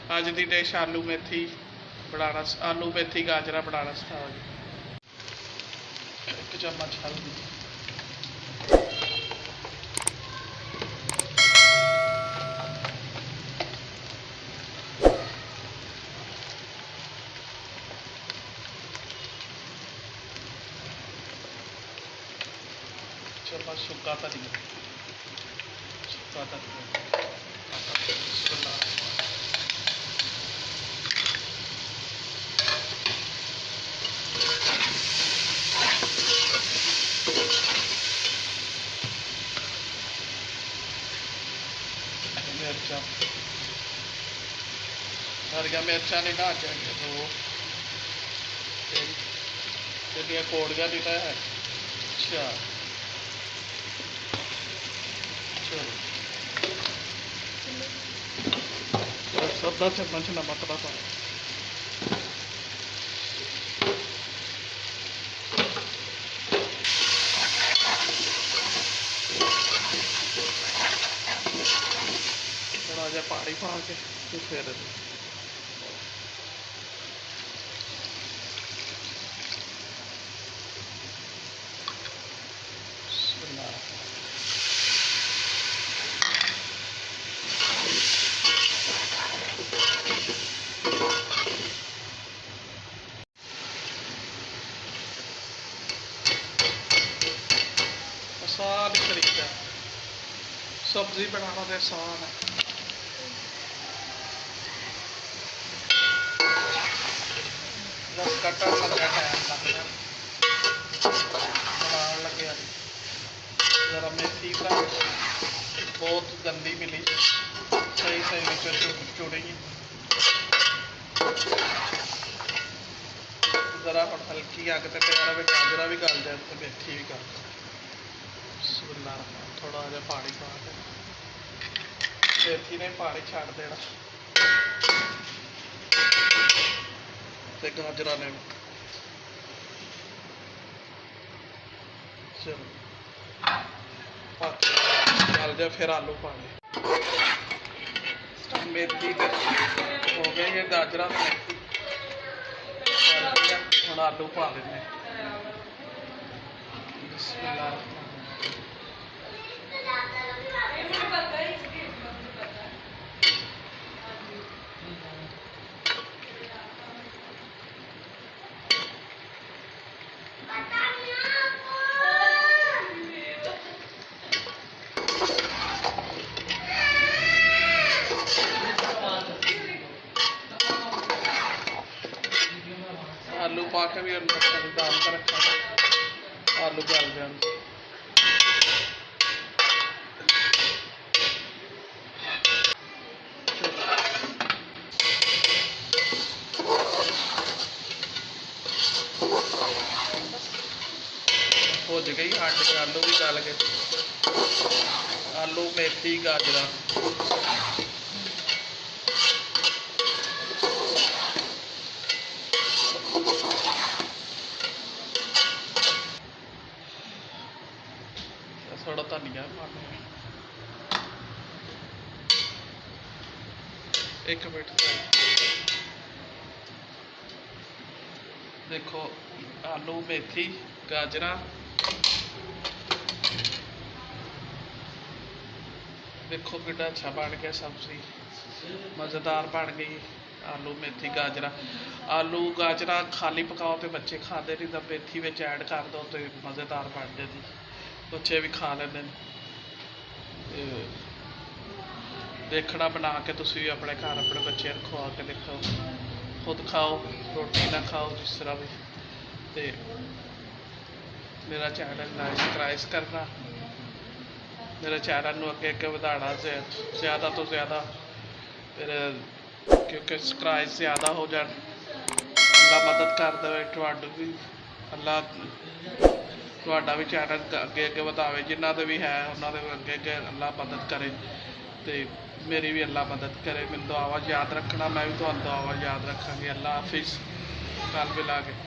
अज की डिश आलू मेथी बनाना, आलू मेथी गाजरा बनाना सिखाओ जी। एक चम्मच हल्दी, चम्मच सुक्का धनिया, सुक्का धनिया, मिर्चा, हरिया मिर्चा नहीं ना चाहिए दो, तेरिया कोड़िया नहीं है। अच्छा चलो, अद्धा चम्मच नमक का पा, थोड़ा जहा पानी पा के तो फिर आसान तरीका, सब्जी बनाना तो आसान है। बस कट्टन लगे टाइम लगना बनाने लगे। जरा मेथी का बहुत गंदी मिली, सही सही चुड़ी जरा हम हल्की अग तो तैयार भी गाजरा भी गल जाए तो मेथी भी गल जाए। थोड़ा जहा पानी पा के मेथी ने पानी छड़ देना ते गाजरा ने। चलो गल जाए फिर आलू पाने, मेथी हो गए ये गाजरा मेथी, हम आलू पा लेने। आलू पा के भी दाम का रखा, आलू गल जाए। भुज गई साढ़े आलू भी गल गए, आलू मेथी गाजरा थोड़ा धनिया पाने, एक मिनट देखो आलू मेथी गाजरा देखो कि अच्छा बन गया, सब्जी मज़ेदार बन गई। आलू मेथी गाजरा, आलू गाजरा खाली पकाओ तो बच्चे खाते नहीं, तो मेथी में ऐड कर दो तो मज़ेदार बन जाती, बच्चे भी खा लेंगे। देखना बना के तुम भी अपने घर अपने बच्चों को खुआ के देखो, खुद खाओ रोटी ना खाओ जिस तरह भी। तो मेरा चैनल सब्सक्राइब करना, मेरे चैनल में अगे अगे बढ़ाना ज़्यादा तो ज़्यादा, फिर क्योंकि सब्सक्राइब ज़्यादा हो जाए अल्लाह मदद कर दे, तुहानू भी अल्लाह तुहाडा भी चैनल अगे अगे बढ़ावे, जिन्हों के भी है उन्होंने अगे अगे अल्लाह मदद करे, तो मेरी भी अल्लाह मदद करे। मैंने दुआवा याद रखना, मैं भी तुहानू दुआवा याद रखांगी। अल्लाह हाफिज़, कल मिलांगे।